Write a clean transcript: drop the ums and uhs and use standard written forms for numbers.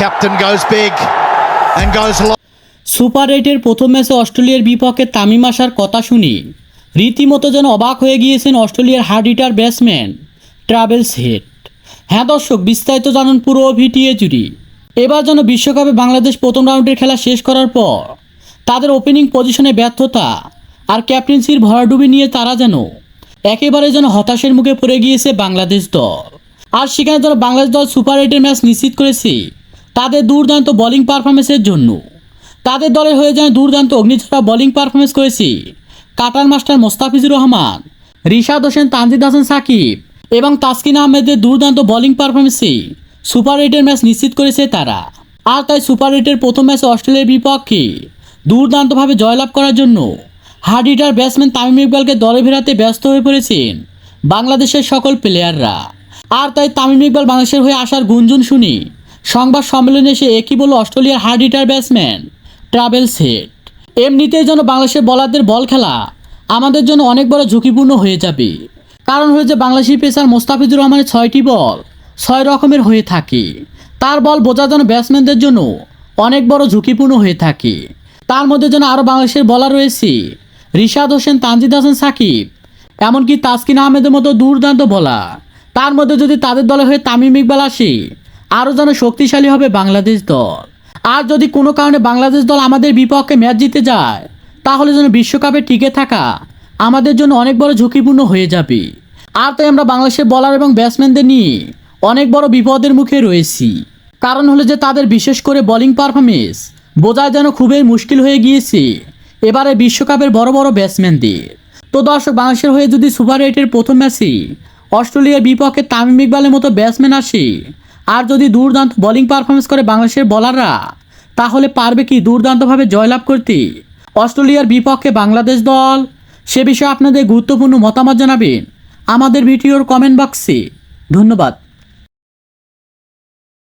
Captain goes big and goes long. Super 8-এর প্রথম ম্যাচে অস্ট্রেলিয়ার বিপক্ষে তামিম আসার কথা শুনি রীতিমতো যেন অবাক হয়ে গিয়েছেন অস্ট্রেলিয়ার hard hitter batsman travels head. হ্যাঁ দর্শক, বিস্তারিত জানুন পুরো ভিডিও জুড়ে। এবার যেন বিশ্বকাপে বাংলাদেশ প্রথম রাউন্ডের খেলা শেষ করার পর তাদের ওপেনিং পজিশনে ব্যর্থতা আর ক্যাপ্টেন্সির ভরাডুবি নিয়ে তারা যেন একেবারে যেন হতাশের মুখে পড়ে গিয়েছে বাংলাদেশ দল। আর সেখানে যেন বাংলাদেশ দল সুপার 8-এর ম্যাচ নিশ্চিত করেছে তাদের দুর্দান্ত বোলিং পারফরমেন্সের জন্য। তাদের দলের হয়ে যেন দুর্দান্ত অগ্নিঝরা বোলিং পারফরমেন্স করেছে কাটার মাস্টার মোস্তাফিজুর রহমান, রিশাদ হোসেন, তানজিদ হাসান সাকিব এবং তাসকিন আহমেদের দুর্দান্ত বোলিং পারফরমেন্সে সুপার 8-এর ম্যাচ নিশ্চিত করেছে তারা। আর তাই সুপার 8-এর প্রথম ম্যাচে অস্ট্রেলিয়ার বিপক্ষে দুর্দান্তভাবে জয়লাভ করার জন্য হার্ড হিটার ব্যাটসম্যান তামিম ইকবালকে দলে ফেরাতে ব্যস্ত হয়ে পড়েছেন বাংলাদেশের সকল প্লেয়াররা। আর তাই তামিম ইকবাল বাংলাদেশের হয়ে আসার গুঞ্জন শুনি সংবাদ সম্মেলনে এসে একই বলল অস্ট্রেলিয়ার hard hitter batsman travels head. এমনিতেই যেন বাংলাদেশের বলারদের বল খেলা আমাদের জন্য অনেক বড় ঝুঁকিপূর্ণ হয়ে যাবে। কারণ হচ্ছে বাংলাদেশি পেসার মোস্তাফিজুর রহমানের 6টি বল 6 রকমের হয়ে থাকে। তার বল বোঝা যেন ব্যাটসম্যানদের জন্য অনেক বড় ঝুঁকিপূর্ণ হয়ে থাকে। তার মধ্যে যেন আরও বাংলাদেশের বলার রয়েছে রিশাদ হোসেন, তানজিদ হাসান সাকিব, এমনকি তাসকিন আহমেদের মতো দুর্দান্ত বলার। তার মধ্যে যদি তাদের দলে হয়ে তামিম ইকবাল আসে আরও যেন শক্তিশালী হবে বাংলাদেশ দল। আর যদি কোনো কারণে বাংলাদেশ দল আমাদের বিপক্ষে ম্যাচ জিতে যায় তাহলে যেন বিশ্বকাপে টিকে থাকা আমাদের জন্য অনেক বড় ঝুঁকিপূর্ণ হয়ে যাবে। আর তাই আমরা বাংলাদেশের বলার এবং ব্যাটসম্যানদের নিয়ে অনেক বড় বিপদের মুখে রয়েছি। কারণ হলো যে তাদের বিশেষ করে বোলিং পারফরমেন্স বোঝা যেন খুবই মুশকিল হয়ে গিয়েছে এবারে বিশ্বকাপের বড় বড় ব্যাটসম্যানদের। তো দর্শক, বাংলাদেশের হয়ে যদি সুপার 8-এর প্রথম ম্যাচে অস্ট্রেলিয়ার বিপক্ষে তামিম ইকবালের মতো ব্যাটসম্যান আসে আর যদি দুর্দান্ত বোলিং পারফরমেন্স করে বাংলাদেশের বলাররা, তাহলে পারবে কি দুর্দান্তভাবে জয়লাভ করতে অস্ট্রেলিয়ার বিপক্ষে বাংলাদেশ দল? সে বিষয়ে আপনাদের গুরুত্বপূর্ণ মতামত জানাবেন আমাদের ভিডিওর কমেন্ট বক্সে। ধন্যবাদ।